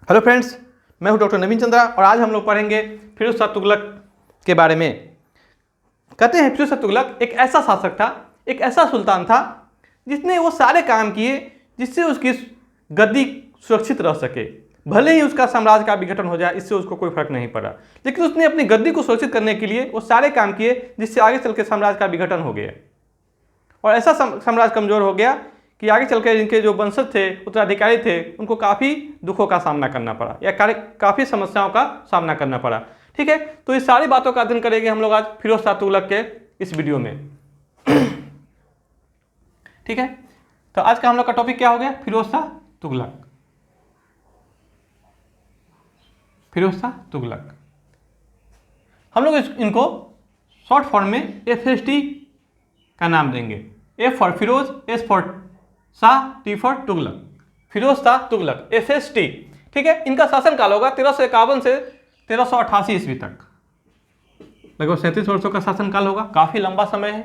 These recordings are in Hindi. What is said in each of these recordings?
हेलो फ्रेंड्स, मैं हूं डॉक्टर नवीन चंद्रा और आज हम लोग पढ़ेंगे फिरोज शाह तुगलक के बारे में। कहते हैं फिरोज शाह तुगलक एक ऐसा शासक था, एक ऐसा सुल्तान था जिसने वो सारे काम किए जिससे उसकी गद्दी सुरक्षित रह सके। भले ही उसका साम्राज्य का विघटन हो जाए, इससे उसको कोई फर्क नहीं पड़ा, लेकिन उसने अपनी गद्दी को सुरक्षित करने के लिए वो सारे काम किए जिससे आगे चल के साम्राज्य का विघटन हो गया और ऐसा साम्राज्य कमजोर हो गया कि आगे चलकर इनके जो वंशज थे, उत्तराधिकारी थे, उनको काफ़ी दुखों का सामना करना पड़ा या काफ़ी समस्याओं का सामना करना पड़ा। ठीक है, तो इस सारी बातों का अध्ययन करेंगे हम लोग आज फिरोज शाह तुगलक के इस वीडियो में। ठीक है, तो आज का हम लोग का टॉपिक क्या हो गया? फिरोज शाह तुगलक। फिरोज शाह तुगलक हम लोग इनको शॉर्ट फॉर्म में FST का नाम देंगे। F for Firoz, S for Shah, T for Tughlaq. Firoz Shah Tughlaq, FST। ठीक है, इनका शासनकाल होगा 1351 से 1388 ईस्वी तक, लगभग 37 वर्षों का शासनकाल होगा, काफी लंबा समय है।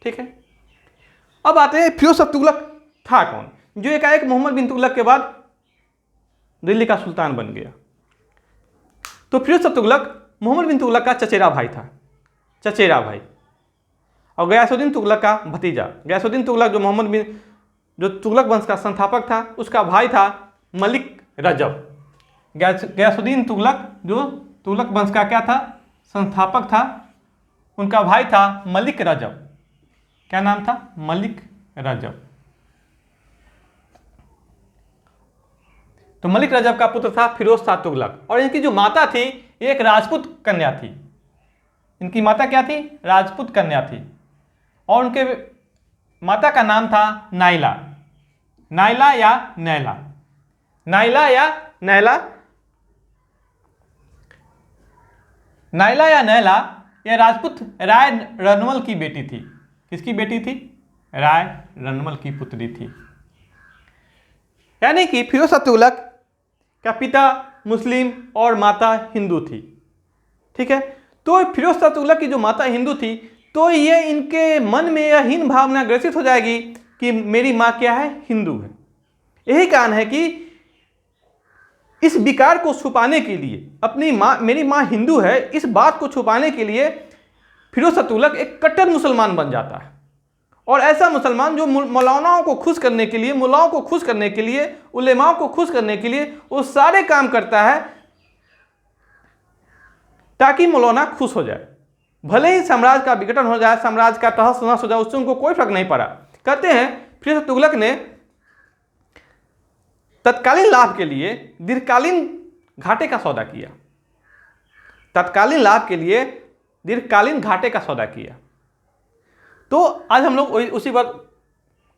ठीक है, अब आते हैं फिरोज शाह तुगलक था कौन, जो एकाएक मोहम्मद बिन तुगलक के बाद दिल्ली का सुल्तान बन गया। तो फिरोज शाह तुगलक मोहम्मद बिन तुगलक का चचेरा भाई था, चचेरा भाई, और गयासुद्दीन तुगलक का भतीजा। गयासुद्दीन तुगलक जो तुगलक वंश का संस्थापक था, उसका भाई था मलिक रजब। गयासुद्दीन तुगलक जो तुगलक वंश का क्या था? संस्थापक था। उनका भाई था मलिक रजब। क्या नाम था? मलिक रजब। तो मलिक रजब का पुत्र था फिरोज शाह तुगलक, और इनकी जो माता थी ये एक राजपूत कन्या थी। इनकी माता क्या थी? राजपूत कन्या थी, और उनके माता का नाम था नाइला। नाइला या नैला, नाइला या नैला, नाइला या नैला यह राजपूत राय रनमल की बेटी थी। किसकी बेटी थी? राय रनमल की पुत्री थी। यानी कि फिरोज शाह तुगलक का पिता मुस्लिम और माता हिंदू थी। ठीक है, तो फिरोज शाह तुगलक की जो माता हिंदू थी, तो ये इनके मन में यह हीन भावना ग्रसित हो जाएगी कि मेरी माँ क्या है? हिंदू है। यही कारण है कि इस विकार को छुपाने के लिए, अपनी माँ, मेरी माँ हिंदू है, इस बात को छुपाने के लिए फिरोज शाह तुगलक एक कट्टर मुसलमान बन जाता है। और ऐसा मुसलमान जो मौलानाओं को खुश करने के लिए, मुल्लाओं को खुश करने के लिए, उलेमाओं को खुश करने के लिए वो सारे काम करता है ताकि मौलाना खुश हो जाए। भले ही साम्राज्य का विघटन हो जाए, साम्राज्य का तहस नहस हो जाए, उससे उनको कोई फर्क नहीं पड़ा। कहते हैं फिरोज शाह तुगलक ने तत्कालीन लाभ के लिए दीर्घकालीन घाटे का सौदा किया। तत्कालीन लाभ के लिए दीर्घकालीन घाटे का सौदा किया। तो आज हम लोग उसी बात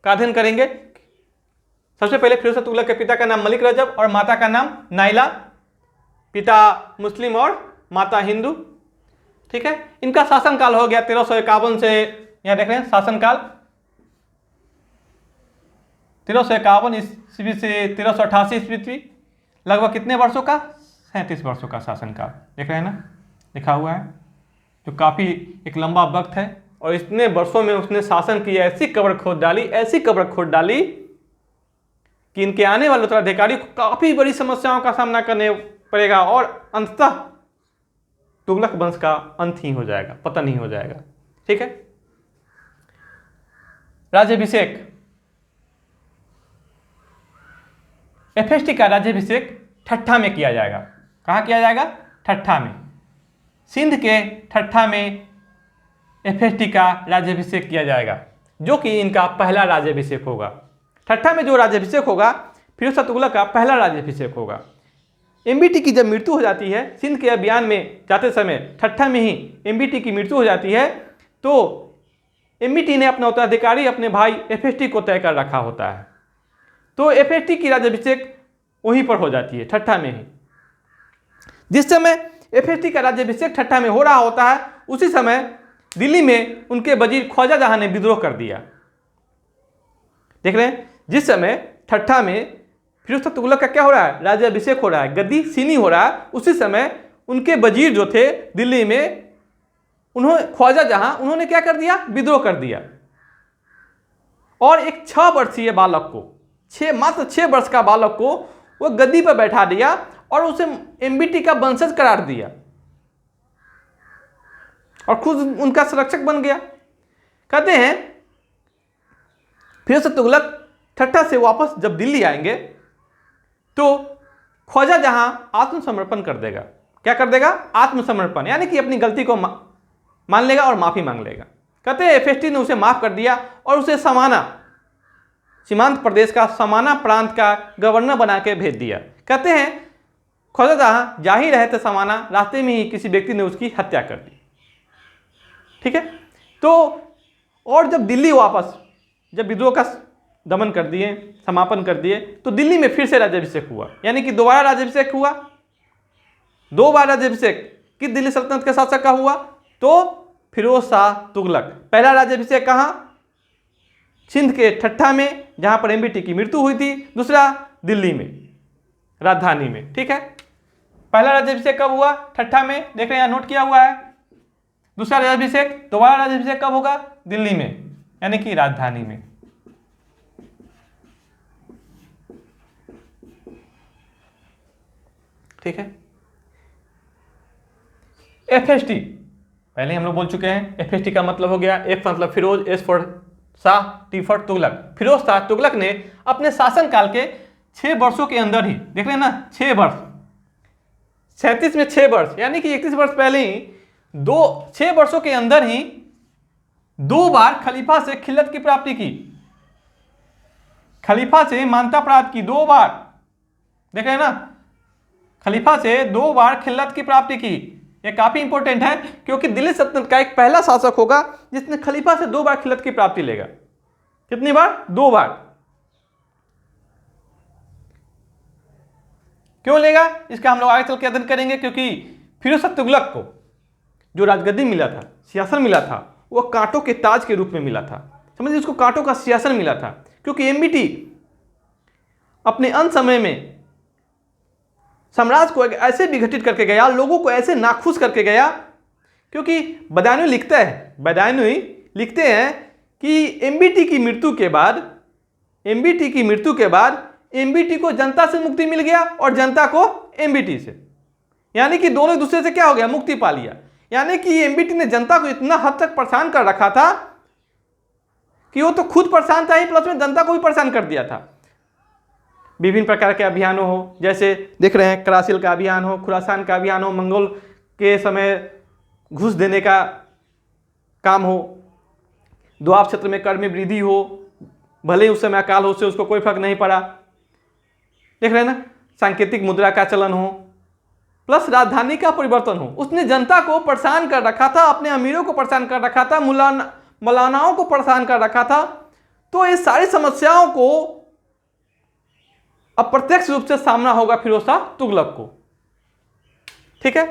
का अध्ययन करेंगे। सबसे पहले फिरोज शाह तुगलक के पिता का नाम मलिक रजब और माता का नाम नाइला। पिता मुस्लिम और माता हिंदू। ठीक है, इनका शासनकाल हो गया 1351 से, यहां देख रहे हैं शासनकाल 1351 ईस्वी से 1388 ईस्वी, लगभग कितने वर्षों का? 37 वर्षों का शासनकाल। देख रहे हैं ना, लिखा हुआ है, जो काफी एक लंबा वक्त है। और इतने वर्षों में उसने शासन किया, ऐसी कब्र खोद डाली, ऐसी कब्र खोद डाली कि इनके आने वाले उत्तराधिकारी को काफी बड़ी समस्याओं का सामना करने पड़ेगा और अंततः तुगलक वंश का अंत ही हो जाएगा, पतन ही हो जाएगा। ठीक है, राज्याभिषेक। FST का राज्याभिषेक ठट्ठा में किया जाएगा। कहाँ किया जाएगा? ठट्ठा में। सिंध के ठट्ठा में FST का राज्याभिषेक किया जाएगा, जो कि इनका पहला राज्याभिषेक होगा। ठट्ठा में जो राज्याभिषेक होगा फिरोज शाह तुगलक का पहला राज्याभिषेक होगा। MBT की जब मृत्यु हो जाती है, सिंध के अभियान में जाते समय ठट्ठा में ही MBT की मृत्यु हो जाती है, तो MBT ने अपना उत्तराधिकारी अपने भाई FST को तय कर रखा होता है। तो FST की राज्याभिषेक वहीं पर हो जाती है, ठट्ठा में ही। जिस समय FST का राज्याभिषेक ठट्ठा में हो रहा होता है, उसी समय दिल्ली में उनके वजीर ख्वाजा जहां ने विद्रोह कर दिया। देख रहे हैं, जिस समय ठट्ठा में फिरोज शाह तुगलक का क्या हो रहा है? राज्याभिषेक हो रहा है, गद्दी सीनी हो रहा है, उसी समय उनके वजीर जो थे दिल्ली में, उन्होंने ख्वाजा जहां, उन्होंने क्या कर दिया? विद्रोह कर दिया। और एक 6 वर्षीय बालक को, मात्र 6 वर्ष का बालक को वो गद्दी पर बैठा दिया और उसे एमबीटी का वंशज करार दिया और खुद उनका संरक्षक बन गया। कहते हैं फिरोज शाह तुगलक ठट्टा से वापस जब दिल्ली आएंगे तो ख्वाजा जहां आत्मसमर्पण कर देगा। क्या कर देगा? आत्मसमर्पण, यानी कि अपनी गलती को मान लेगा और माफी मांग लेगा। कहते हैं एफएसटी ने उसे माफ कर दिया और उसे समाना, सीमांत प्रदेश का समाना प्रांत का गवर्नर बना के भेज दिया। कहते हैं ख्वाजा जहां जा ही रहे थे समाना, रास्ते में ही किसी व्यक्ति ने उसकी हत्या कर दी। ठीक है, तो और जब दिल्ली वापस, जब विद्रोह का दमन कर दिए, समापन कर दिए, तो दिल्ली में फिर से राज्याभिषेक हुआ, यानी कि दोबारा राज्याभिषेक हुआ। 2 बार राज्याभिषेक किस दिल्ली सल्तनत के शासक का हुआ? तो फिरोज शाह तुगलक। पहला राज्याभिषेक कहाँ? सिंध के ठट्ठा में, जहां पर एमबीटी की मृत्यु हुई थी। दूसरा दिल्ली में, राजधानी में। ठीक है, पहला राज्याभिषेक कब हुआ? ठट्ठा में, देख रहे हैं यहाँ नोट किया हुआ है। दूसरा राज्याभिषेक, दोबारा राज्याभिषेक कब होगा? दिल्ली में, यानी कि राजधानी में। ठीक है, एफएसटी पहले हम लोग बोल चुके हैं। एफएसटी का मतलब हो गया, एफ मतलब Firoz, S for Shah, T for Tughlaq. Firoz Shah Tughlaq ने अपने शासनकाल के 6 वर्षों के अंदर ही, देख रहे हैं ना, 6 वर्ष, 37 में 6 वर्ष, यानी कि 31 वर्ष पहले ही 6 वर्षों के अंदर ही 2 बार खलीफा से खिल्लत की प्राप्ति की, खलीफा से मान्यता प्राप्त की 2 बार। देख रहे हैं ना, खलीफा से 2 बार खिल्लत की प्राप्ति की। यह काफी इंपॉर्टेंट है क्योंकि दिल्ली सल्तनत का एक पहला शासक होगा जिसने खलीफा से 2 बार खिल्लत की प्राप्ति लेगा। कितनी बार? 2 बार। क्यों लेगा इसका हम लोग आगे चल के अध्ययन करेंगे, क्योंकि फिरोज शाह तुगलक को जो राजगद्दी मिला था, सिंहासन मिला था, वह कांटों के ताज के रूप में मिला था। समझिए, उसको कांटों का सिंहासन मिला था क्योंकि एमबीटी अपने अंत समय में साम्राज्य को ऐसे विघटित करके गया, लोगों को ऐसे नाखुश करके गया। क्योंकि बदायूं लिखते हैं कि एमबीटी की मृत्यु के बाद एमबीटी को जनता से मुक्ति मिल गया और जनता को एमबीटी से, यानी कि दोनों एक दूसरे से क्या हो गया? मुक्ति पा लिया। यानी कि एमबीटी ने जनता को इतना हद तक परेशान कर रखा था कि वो तो खुद परेशान था ही, प्लस में जनता को भी परेशान कर दिया था। विभिन्न प्रकार के अभियानों हो, जैसे देख रहे हैं करासिल का अभियान हो, खुरासान का अभियान हो, मंगोल के समय घूस देने का काम हो, दोआब क्षेत्र में कर में वृद्धि हो, भले ही उस समय अकाल हो से उसको कोई फर्क नहीं पड़ा। देख रहे हैं ना, सांकेतिक मुद्रा का चलन हो, प्लस राजधानी का परिवर्तन हो। उसने जनता को परेशान कर रखा था, अपने अमीरों को परेशान कर रखा था, मौलानाओं को परेशान कर रखा था। तो ये सारी समस्याओं को अप्रत्यक्ष रूप से सामना होगा फिरोज शाह तुगलक को। ठीक है,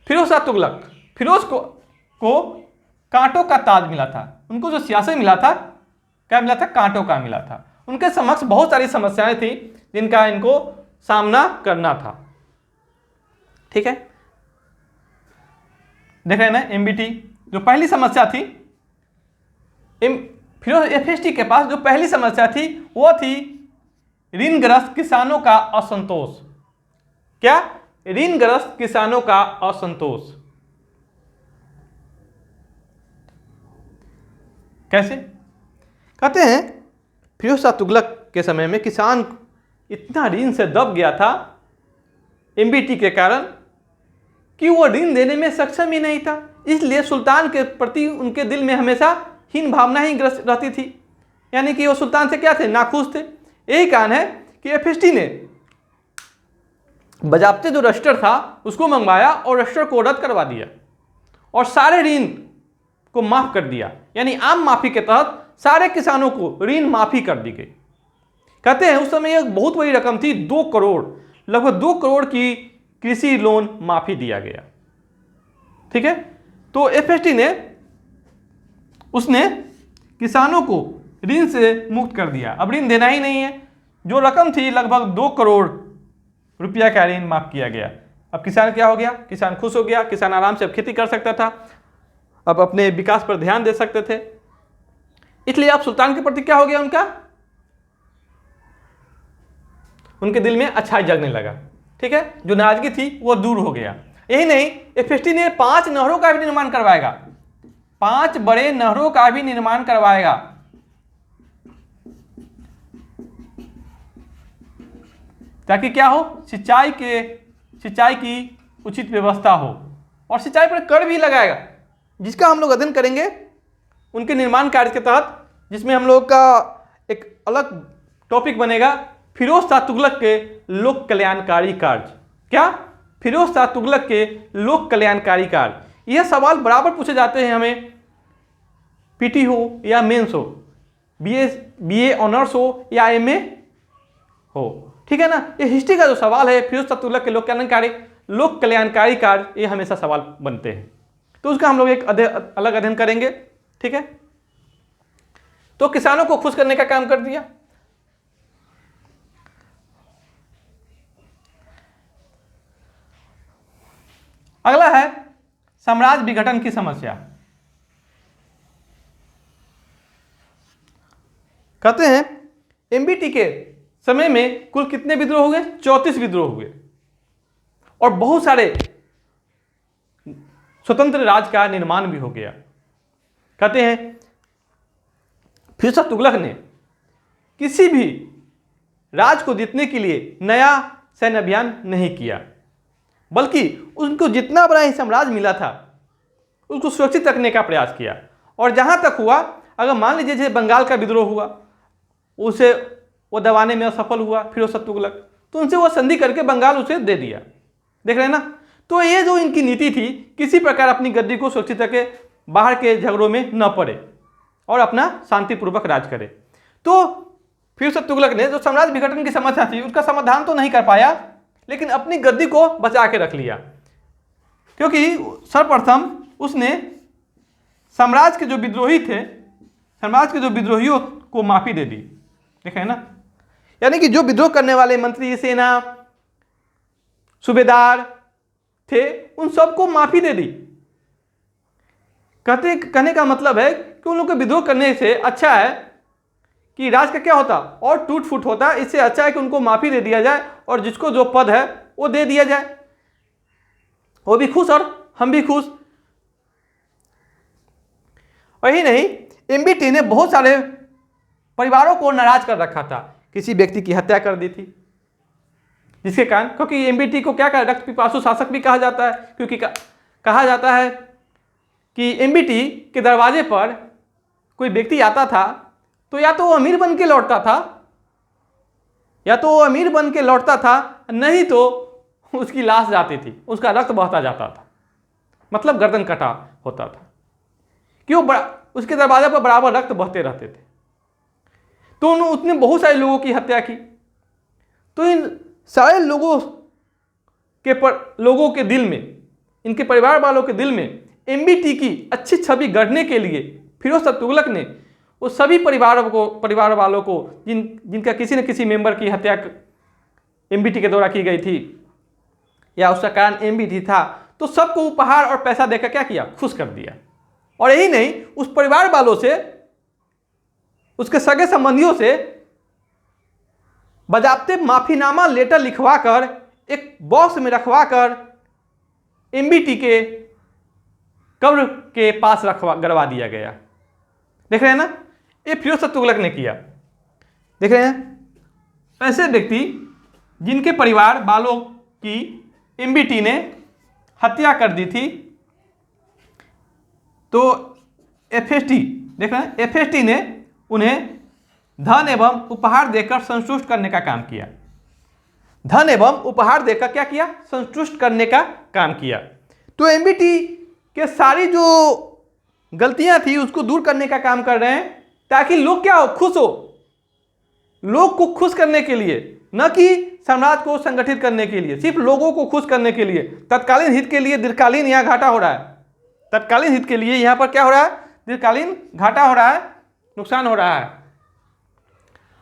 फिरोज शाह तुगलक, फिरोज को कांटों का ताज मिला था। उनको जो सियासत मिला था, क्या मिला था? कांटों का मिला था। उनके समक्ष बहुत सारी समस्याएं थी जिनका इनको सामना करना था। ठीक है, देख रहे हैं ना, एमबीटी जो पहली समस्या थी, फिरोज एफएसटी के पास जो पहली समस्या थी वो थी ऋणग्रस्त किसानों का असंतोष। क्या? ऋणग्रस्त किसानों का असंतोष। कैसे? कहते हैं फिरोज शाह तुगलक के समय में किसान इतना ऋण से दब गया था एमबीटी के कारण कि वो ऋण देने में सक्षम ही नहीं था। इसलिए सुल्तान के प्रति उनके दिल में हमेशा हीन भावना ही ग्रस्त रहती थी, यानी कि वो सुल्तान से क्या थे? नाखुश थे। यही कारण है कि एफएसटी ने बजाबते जो रजिस्टर था उसको मंगवाया और रजिस्टर को रद्द करवा दिया और सारे ऋण को माफ कर दिया, यानी आम माफी के तहत सारे किसानों को ऋण माफी कर दी गई। कहते हैं उस समय एक बहुत बड़ी रकम थी, 2 करोड़, लगभग 2 करोड़ की कृषि लोन माफी दिया गया। ठीक है, तो एफएसटी ने उसने किसानों को ऋण से मुक्त कर दिया। अब ऋण देना ही नहीं है। जो रकम थी लगभग 2 करोड़ रुपया का ऋण माफ किया गया। अब किसान क्या हो गया? किसान खुश हो गया। किसान आराम से अब खेती कर सकता था, अब अपने विकास पर ध्यान दे सकते थे। इसलिए अब सुल्तान के प्रति क्या हो गया? उनके दिल में अच्छाई जगने लगा। ठीक है, जो नाराजगी थी वो दूर हो गया। यही नहीं, एफएसटी ने 5 नहरों का भी निर्माण करवाएगा, 5 बड़े नहरों का भी निर्माण करवाएगा, ताकि क्या हो, सिंचाई की उचित व्यवस्था हो, और सिंचाई पर कर भी लगाएगा, जिसका हम लोग अध्ययन करेंगे उनके निर्माण कार्य के तहत, जिसमें हम लोग का एक अलग टॉपिक बनेगा फिरोज शाह तुगलक के लोक कल्याणकारी कार्य। क्या? फिरोज शाह तुगलक के लोक कल्याणकारी कार्य। यह सवाल बराबर पूछे जाते हैं हमें, पीटी हो या मेंस हो, बीए ऑनर्स हो या एमए हो, ठीक है ना। ये हिस्ट्री का जो सवाल है, फिरोज शाह तुगलक के लोक कल्याणकारी कार्य, ये हमेशा सवाल बनते हैं, तो उसका हम लोग एक अलग अध्ययन करेंगे, ठीक है। तो किसानों को खुश करने का काम कर दिया। अगला है साम्राज्य विघटन की समस्या। कहते हैं एमबीटी के समय में कुल कितने विद्रोह हुए? 34 विद्रोह हुए, और बहुत सारे स्वतंत्र राज्य का निर्माण भी हो गया। कहते हैं फिरोज शाह तुगलक ने किसी भी राज्य को जीतने के लिए नया सैन्य अभियान नहीं किया, बल्कि उनको जितना बड़ा ही साम्राज्य मिला था उसको सुरक्षित रखने का प्रयास किया। और जहां तक हुआ, अगर मान लीजिए जैसे बंगाल का विद्रोह हुआ, उसे वो दबाने में असफल हुआ फिरोज शाह तुगलक, तो उनसे वो संधि करके बंगाल उसे दे दिया। देख रहे हैं ना। तो ये जो इनकी नीति थी, किसी प्रकार अपनी गद्दी को सुरक्षित रखे, बाहर के झगड़ों में न पड़े और अपना शांतिपूर्वक राज करे। तो फिरोज शाह तुगलक ने जो साम्राज्य विघटन की समस्या थी उसका समाधान तो नहीं कर पाया, लेकिन अपनी गद्दी को बचा के रख लिया, क्योंकि सर्वप्रथम उसने साम्राज्य के जो विद्रोही थे, साम्राज्य के जो विद्रोहियों को माफी दे दी। देखें ना, यानी कि जो विद्रोह करने वाले मंत्री, सेना, सूबेदार थे, उन सबको माफी दे दी। कहने का मतलब है कि उन लोगों को विद्रोह करने से अच्छा है कि राज का क्या होता और टूट फूट होता, इससे अच्छा है कि उनको माफी दे दिया जाए और जिसको जो पद है वो दे दिया जाए, वो भी खुश और हम भी खुश। और ही नहीं, एमबीटी ने बहुत सारे परिवारों को नाराज कर रखा था, किसी व्यक्ति की हत्या कर दी थी, जिसके कारण, क्योंकि एमबीटी को क्या कहा, रक्त पिपासु शासक भी कहा जाता है, क्योंकि कहा जाता है कि एमबीटी के दरवाजे पर कोई व्यक्ति आता था तो या तो वो अमीर बन के लौटता था, नहीं तो उसकी लाश जाती थी, उसका रक्त बहता जाता था, मतलब गर्दन कटा होता था, क्यों? उसके दरवाजे पर बराबर रक्त बहते रहते थे। तो उसने बहुत सारे लोगों की हत्या की। तो इन सारे लोगों के दिल में, इनके परिवार वालों के दिल में एमबीटी की अच्छी छवि गढ़ने के लिए फिरोज शाह तुगलक ने उस सभी परिवार वालों को जिनका किसी न किसी मेंबर की हत्या एमबीटी के द्वारा की गई थी या उसका कारण एमबीटी था, तो सबको उपहार और पैसा देकर क्या किया, खुश कर दिया। और यही नहीं, उस परिवार वालों से, उसके सगे संबंधियों से बजाबते माफीनामा लेटर लिखवाकर एक बॉक्स में रखवाकर एमबीटी के कब्र के पास गड़वा दिया गया। देख रहे हैं ना, ये फिरोज शाह तुगलक ने किया। देख रहे हैं, ऐसे व्यक्ति जिनके परिवार वालों की एमबीटी ने हत्या कर दी थी, तो एफएसटी, देख रहे हैं, एफएसटी ने उन्हें धन एवं उपहार देकर संतुष्ट करने का काम किया। धन एवं उपहार देकर क्या किया, संतुष्ट करने का काम किया। तो एमबीटी के सारी जो गलतियां थी उसको दूर करने का काम कर रहे हैं, ताकि लोग क्या हो, खुश हो। लोग को खुश करने के लिए, न कि साम्राज्य को संगठित करने के लिए, सिर्फ लोगों को खुश करने के लिए, तत्कालीन हित के लिए दीर्घकालीन यहाँ घाटा हो रहा है। तत्कालीन हित के लिए यहाँ पर क्या हो रहा है, दीर्घकालीन घाटा हो रहा है, नुकसान हो रहा है।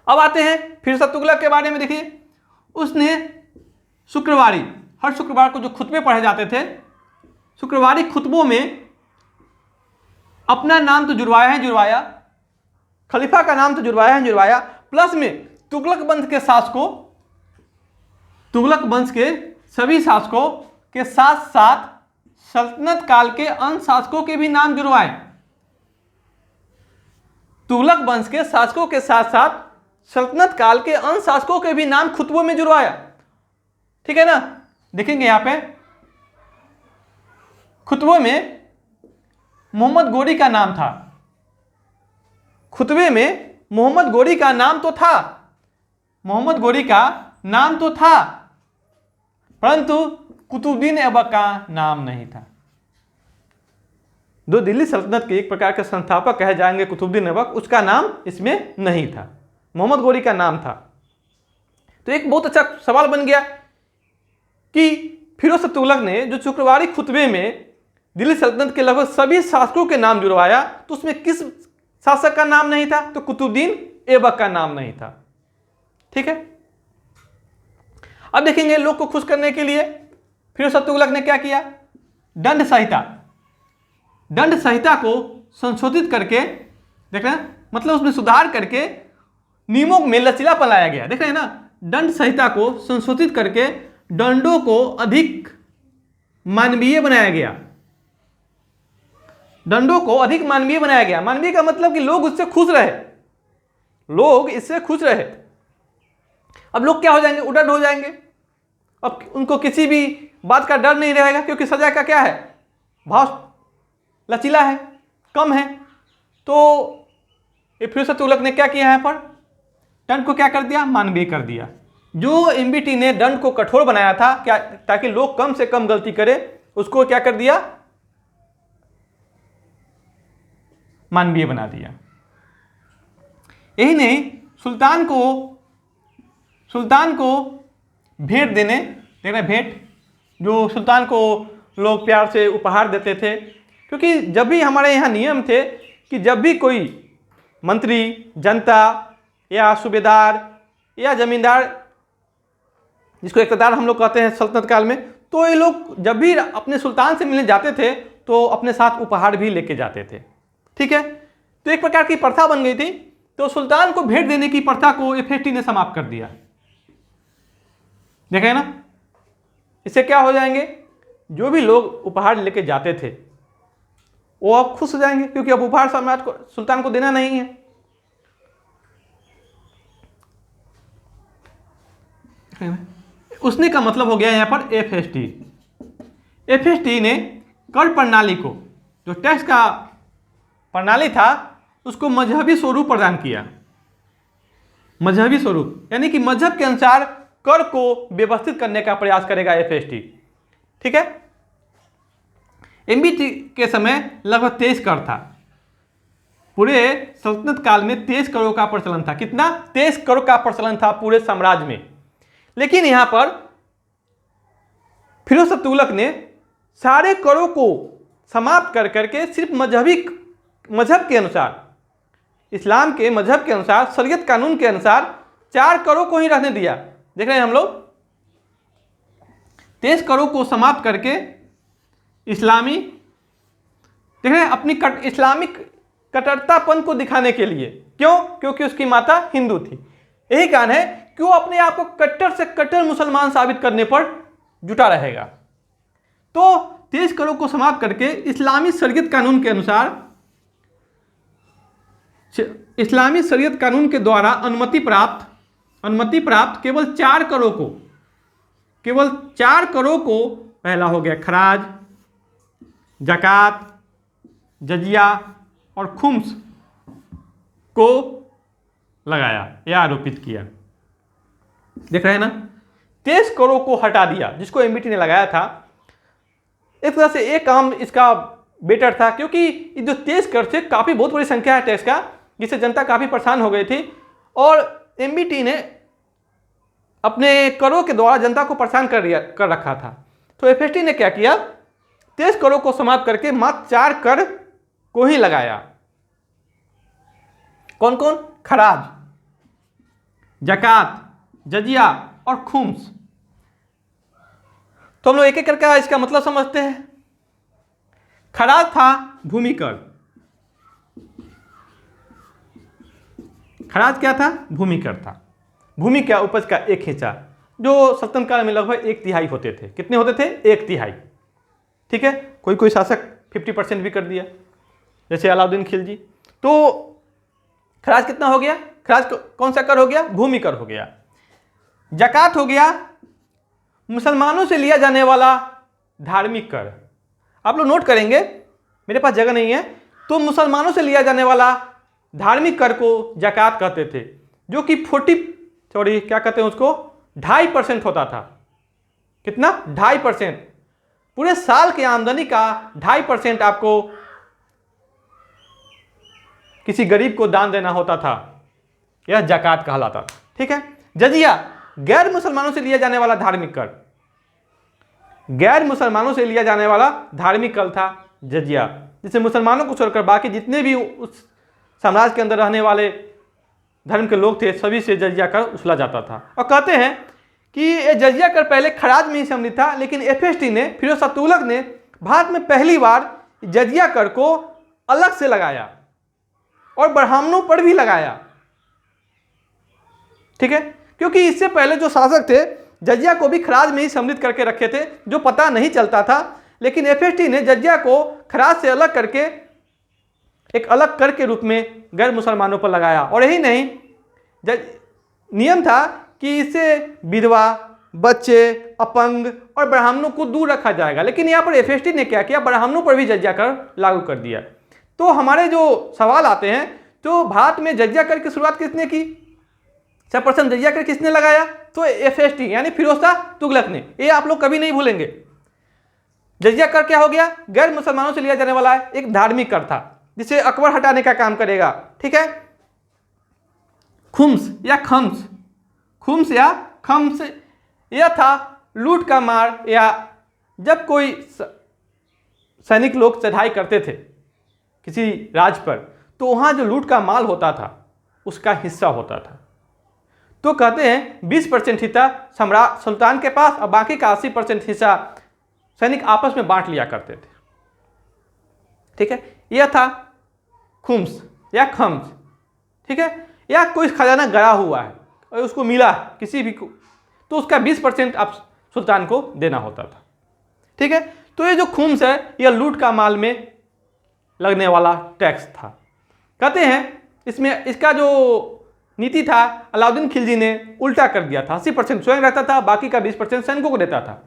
अब आते हैं फिरोज शाह तुगलक के बारे में। देखिए, उसने शुक्रवारी, हर शुक्रवार को जो खुतबे पढ़े जाते थे, शुक्रवारी खुतबों में अपना नाम तो जुड़वाया, खलीफा का नाम तो जुड़वाया, प्लस में तुगलक वंश के तुगलक वंश के सभी शासकों के साथ साथ सल्तनत काल के अन्य शासकों के भी नाम जुड़वाए। तुगलक वंश के शासकों के साथ साथ सल्तनत काल के अन्य शासकों के भी नाम खुतबों में जुड़वाया। ठीक है ना, देखेंगे यहां पे खुतबों में मोहम्मद गोरी का नाम था। खुतबे में मोहम्मद गोरी का नाम तो था, मोहम्मद गोरी का नाम तो था, परंतु कुतुबुद्दीन ऐबक का नाम नहीं था। जो दिल्ली सल्तनत के एक प्रकार के संस्थापक कहे जाएंगे कुतुबुद्दीन ऐबक, उसका नाम इसमें नहीं था, मोहम्मद गोरी का नाम था। तो एक बहुत अच्छा सवाल बन गया कि फिरोज शाह तुगलक ने जो शुक्रवारी खुतबे में दिल्ली सल्तनत के लगभग सभी शासकों के नाम जुड़वाया, तो उसमें किस शासक का नाम नहीं था? तो कुतुबुद्दीन ऐबक का नाम नहीं था। ठीक है, अब देखेंगे लोग को खुश करने के लिए फिरोज शाह तुगलक ने क्या किया? दंड संहिता, दंड संहिता को संशोधित करके, देख रहे हैं, मतलब उसमें सुधार करके नियमों में लचीलापन लाया गया। देख रहे हैं ना, दंड संहिता को संशोधित करके दंडों को अधिक मानवीय बनाया गया। दंडों को अधिक मानवीय बनाया गया। मानवीय का मतलब कि लोग उससे खुश रहे, लोग इससे खुश रहे। अब लोग क्या हो जाएंगे? उड़न हो जाएंगे। अब उनको किसी भी बात का डर नहीं रहेगा, क्योंकि सजा का क्या है? भाव लचीला है, कम है। तो फिरोज शाह तुगलक ने क्या किया? यहाँ पर दंड को क्या कर दिया? मानवीय कर दिया। जो एमबीटी ने दंड को कठोर बनाया था क्या, ताकि लोग कम से कम गलती करें, उसको क्या कर दिया? मानवीय बना दिया। यही नहीं, सुल्तान को भेंट देने, देख रहे भेंट, जो सुल्तान को लोग प्यार से उपहार देते थे, क्योंकि जब भी हमारे यहाँ नियम थे कि जब भी कोई मंत्री, जनता या सूबेदार या जमींदार, जिसको इक़्तिदार हम लोग कहते हैं सल्तनत काल में, तो ये लोग जब भी अपने सुल्तान से मिलने जाते थे तो अपने साथ उपहार भी लेके जाते थे। ठीक है, तो एक प्रकार की प्रथा बन गई थी। तो सुल्तान को भेंट देने की प्रथा को एफएसटी ने समाप्त कर दिया। देखें ना, इससे क्या हो जाएंगे? जो भी लोग उपहार लेके जाते थे वो अब खुश हो जाएंगे, क्योंकि अब उपहार सम्राट को, सुल्तान को देना नहीं है। उसने का मतलब हो गया यहां पर एफएसटी। एफएसटी ने कर प्रणाली को, जो टैक्स का प्रणाली था, उसको मजहबी स्वरूप प्रदान किया। मजहबी स्वरूप यानी कि मजहब के अनुसार कर को व्यवस्थित करने का प्रयास करेगा एफएसटी। ठीक है, एमबीटी के समय लगभग 23 कर था। पूरे सल्तनत काल में 23 करोड़ का प्रचलन था। कितना? 23 करोड़ का प्रचलन था पूरे साम्राज्य में। लेकिन यहां पर फिरोज शाह तुगलक ने सारे करों को समाप्त कर करके सिर्फ मजहब के अनुसार, इस्लाम के मजहब के अनुसार, शरीयत कानून के अनुसार 4 करों को ही रहने दिया। देख रहे हैं हम लोग, 23 करों को समाप्त करके इस्लामी, देख रहे हैं, अपनी इस्लामिक कट्टरतापन को दिखाने के लिए। क्यों? क्योंकि उसकी माता हिंदू थी। यही कारण है कि वो अपने आप को कट्टर से कट्टर मुसलमान साबित करने पर जुटा रहेगा। तो 23 करों को समाप्त करके इस्लामी शरीयत कानून के अनुसार, इस्लामी शरीयत कानून के द्वारा अनुमति प्राप्त केवल 4 करों को, पहला हो गया खराज, ज़कात, जजिया और खुम्स को लगाया या आरोपित किया। देख रहे हैं ना, 23 करोड़ को हटा दिया जिसको एमबीटी ने लगाया था। एक तरह से एक काम इसका बेटर था, क्योंकि ये जो 23 करोड़ थे, काफ़ी बहुत बड़ी संख्या है टैक्स का, जिससे जनता काफ़ी परेशान हो गई थी। और एमबीटी ने अपने करों के द्वारा जनता को परेशान कर रखा था। तो एफएसटी ने क्या किया? 23 करोड़ को समाप्त करके मात्र 4 कर को ही लगाया। कौन कौन? खराज, ज़कात, जजिया और खुम्स। तो हम लोग एक एक करके इसका मतलब समझते हैं। खराज था भूमि कर। खराज क्या था? भूमि कर था। भूमि क्या? उपज का एक हिस्सा। जो सल्तनत काल में लगभग 1/3 होते थे। कितने होते थे? 1/3। ठीक है, कोई कोई शासक 50% भी कर दिया, जैसे अलाउद्दीन खिलजी। तो खराज कितना हो गया? खराज कौन सा कर हो गया? भूमि कर हो गया। जकात हो गया मुसलमानों से लिया जाने वाला धार्मिक कर। आप लोग नोट करेंगे, मेरे पास जगह नहीं है, तो मुसलमानों से लिया जाने वाला धार्मिक कर को जकात कहते थे, जो कि 2.5% होता था। कितना? 2.5%। पूरे साल की आमदनी का 2.5% आपको किसी गरीब को दान देना होता था, यह जकात कहलाता था। ठीक है। जजिया गैर मुसलमानों से लिया जाने वाला धार्मिक कर, गैर मुसलमानों से लिया जाने वाला धार्मिक कर था जजिया, जिसे मुसलमानों को छोड़कर बाकी जितने भी उस साम्राज्य के अंदर रहने वाले धर्म के लोग थे सभी से जजिया कर उछला जाता था। और कहते हैं कि ये जजिया कर पहले खराज में ही सम्मिलित था, लेकिन एफएसटी ने, फिरोज शाह तुगलक ने भारत में पहली बार जजिया कर को अलग से लगाया और ब्राह्मणों पर भी लगाया। ठीक है, क्योंकि इससे पहले जो शासक थे जजिया को भी खराज में ही सम्मिलित करके रखे थे, जो पता नहीं चलता था। लेकिन एफएसटी ने जजिया को खराज से अलग करके एक अलग कर के रूप में गैर मुसलमानों पर लगाया। और यही नहीं, नियम था कि इससे विधवा, बच्चे, अपंग और ब्राह्मणों को दूर रखा जाएगा। लेकिन यहाँ पर एफएसटी ने क्या किया? ब्राह्मणों पर भी जजिया कर लागू कर दिया। तो हमारे जो सवाल आते हैं, तो भारत में जजिया कर की शुरुआत किसने की? सर्वप्रथम जजिया कर किसने लगाया? तो एफएसटी यानी फिरोज शाह तुगलक ने। ये आप लोग कभी नहीं भूलेंगे। जजिया कर क्या हो गया? गैर मुसलमानों से लिया जाने वाला एक धार्मिक कर था, जिसे अकबर हटाने का काम करेगा। ठीक है। खुम्स या खम्स, खुम्स या खम्स, यह था लूट का मार, या जब कोई सैनिक लोग चढ़ाई करते थे किसी राज पर, तो वहां जो लूट का माल होता था उसका हिस्सा होता था। तो कहते हैं 20% हिस्सा सम्राट सुल्तान के पास और बाकी का 80% हिस्सा सैनिक आपस में बांट लिया करते थे। ठीक है, यह था खुम्स या खम्स। ठीक है, या कोई खजाना गड़ा हुआ है और उसको मिला किसी भी को, तो उसका 20% आप सुल्तान को देना होता था। ठीक है, तो ये जो खुम्स है यह लूट का माल में लगने वाला टैक्स था। कहते हैं इसमें इसका जो नीति था अलाउद्दीन खिलजी ने उल्टा कर दिया था। 80% स्वयं रहता था, बाकी का 20% सैनिकों को देता था।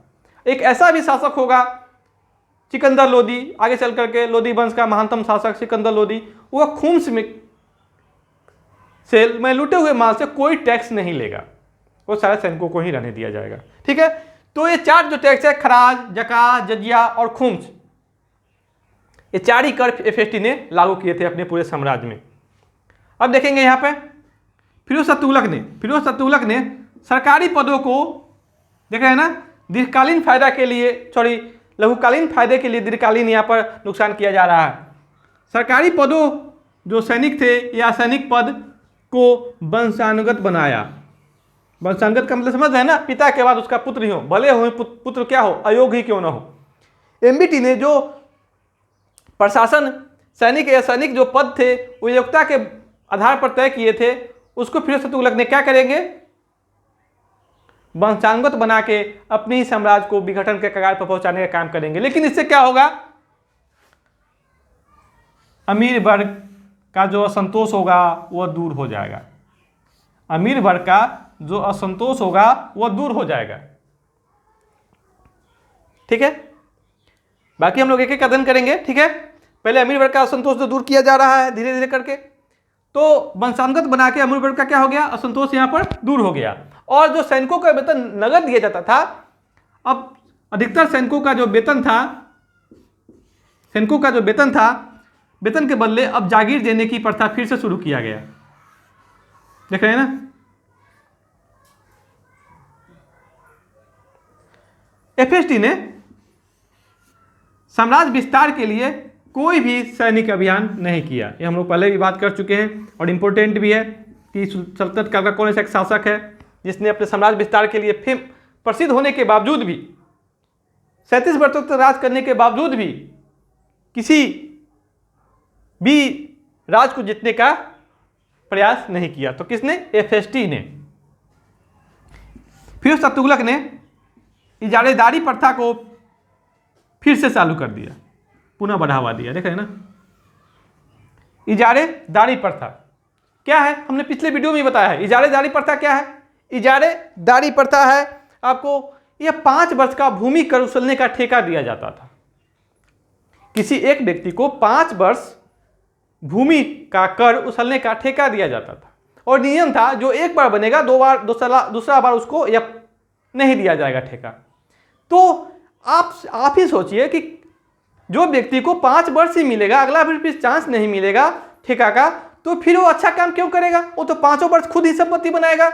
एक ऐसा भी शासक होगा सिकंदर लोदी, आगे चल करके लोदी वंश का महानतम शासक सिकंदर लोदी, वह खुम्स में लूटे हुए माल से कोई टैक्स नहीं लेगा, वो सारे सैनिकों को ही रहने दिया जाएगा। ठीक है, तो ये 4 जो टैक्स है, खराज, जकात, जजिया और खुम्स, ये 4 ही कर एफएसटी ने लागू किए थे अपने पूरे साम्राज्य में। अब देखेंगे यहाँ पे फिरोज शाह तुगलक ने सरकारी पदों को, देख रहे हैं ना, दीर्घकालीन फायदा के लिए, लघुकालीन फायदे के लिए दीर्घकालीन यहाँ पर नुकसान किया जा रहा है। सरकारी पदों, जो सैनिक थे या सैनिक पद को वंशानुगत बनाया। वंशानुगत का मतलब समझ रहे हैं ना, पिता के बाद उसका पुत्र ही हो, भले हो पुत्र क्या हो, अयोग्य ही क्यों ना हो। एमबीटी ने जो प्रशासन सैनिक जो पद थे वो योग्यता के आधार पर तय किए थे, उसको फिरोज शाह तुगलक ने क्या करेंगे? वंशानुगत बना के अपने ही साम्राज्य को विघटन के कगार पर पहुंचाने का काम करेंगे। लेकिन इससे क्या होगा? अमीर वर्ग का जो असंतोष होगा वह दूर हो जाएगा। अमीर वर्ग का जो असंतोष होगा वह दूर हो जाएगा। ठीक है, बाकी हम लोग एक एक अध्ययन करेंगे। ठीक है, पहले अमीर वर्ग का असंतोष जो दूर किया जा रहा है धीरे धीरे करके, तो वंशानुगत बना के अमीर वर्ग का क्या हो गया? असंतोष यहाँ पर दूर हो गया। और जो सैनिकों का वेतन नगद दिया जाता था, अब अधिकतर सैनिकों का जो वेतन था, वेतन के बदले अब जागीर देने की प्रथा फिर से शुरू किया गया। देख रहे हैं ना, एफएसटी ने साम्राज्य विस्तार के लिए कोई भी सैनिक अभियान नहीं किया। ये हम लोग पहले भी बात कर चुके हैं और इम्पोर्टेंट भी है कि सल्तनत काल का कौन ऐसा एक शासक है जिसने अपने साम्राज्य विस्तार के लिए प्रसिद्ध होने के बावजूद भी, 37 वर्षों तक राज करने के बावजूद भी किसी भी राज को जीतने का प्रयास नहीं किया। तो किसने? एफएसटी ने। फिरोज तुगलक ने इजारेदारी प्रथा को फिर से चालू कर दिया, पुनः बढ़ावा दिया। देख रहे हैं ना, इजारेदारी प्रथा क्या है, हमने पिछले वीडियो में ही बताया है। इजारेदारी प्रथा क्या है? इजारेदारी प्रथा है आपको, यह 5 वर्ष का भूमि कर उछलने का ठेका दिया जाता था। किसी एक व्यक्ति को 5 वर्ष भूमि का कर उछलने का ठेका दिया जाता था, और नियम था जो एक बार बनेगा दूसरा बार उसको या नहीं दिया जाएगा ठेका। तो आप ही सोचिए कि जो व्यक्ति को 5 वर्ष ही मिलेगा, अगला फिर चांस नहीं मिलेगा ठेका का, तो फिर वो अच्छा काम क्यों करेगा? वो तो 5 वर्ष खुद ही संपत्ति बनाएगा,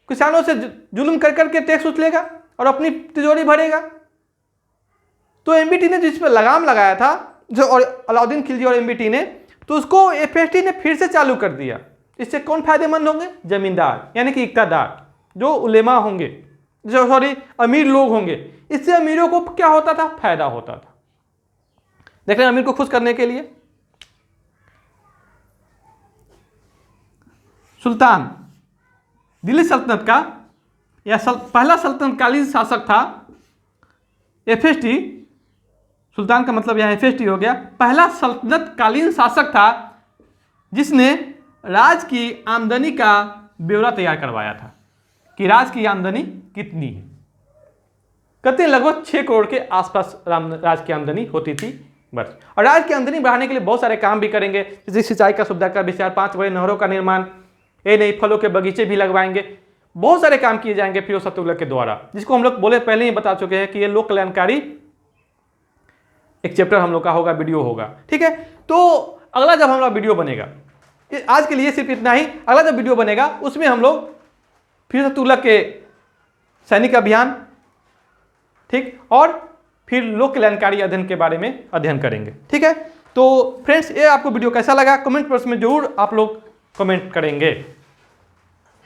किसानों से जुल्म कर करके टैक्स उछलेगा और अपनी तिजोरी भरेगा। तो एमबीटी ने जिस पर लगाम लगाया था, जो और अलाउद्दीन खिलजी और एमबीटी ने, तो उसको एफएसटी ने फिर से चालू कर दिया। इससे कौन फायदेमंद होंगे? जमींदार, यानी कि इक्तादार, जो उलेमा होंगे, जो अमीर लोग होंगे। इससे अमीरों को क्या होता था? फायदा होता था। देख रहे हैं, अमीर को खुश करने के लिए सुल्तान, दिल्ली सल्तनत का या पहला सल्तनतकालीन शासक था एफएसटी। सुल्तान का मतलब यह एफएसटी हो गया, पहला सल्तनतकालीन शासक था जिसने राज की आमदनी का ब्यौरा तैयार करवाया था कि राज की आमदनी कितनी है। कहते हैं लगभग 6 करोड़ के आसपास राज की आमदनी होती थी बस। और राज की आमदनी बढ़ाने के लिए बहुत सारे काम भी करेंगे, जैसे सिंचाई का सुविधा का विस्तार, 5 बड़े नहरों का निर्माण, नई फलों के बगीचे भी लगवाएंगे। बहुत सारे काम किए जाएंगे फिरोज शाह तुगलक के द्वारा, जिसको हम लोग पहले ही बता चुके हैं कि ये लोक कल्याणकारी एक चैप्टर हम लोग का होगा, वीडियो होगा। ठीक है, तो अगला जब हमारा वीडियो बनेगा, आज के लिए सिर्फ इतना ही, अगला जब वीडियो बनेगा उसमें हम लोग फिरोज शाह तुगलक के सैनिक अभियान, ठीक, और फिर लोक कल्याणकारी अध्ययन के बारे में अध्ययन करेंगे। ठीक है, तो फ्रेंड्स, ये आपको वीडियो कैसा लगा कमेंट बॉक्स में जरूर आप लोग कमेंट करेंगे।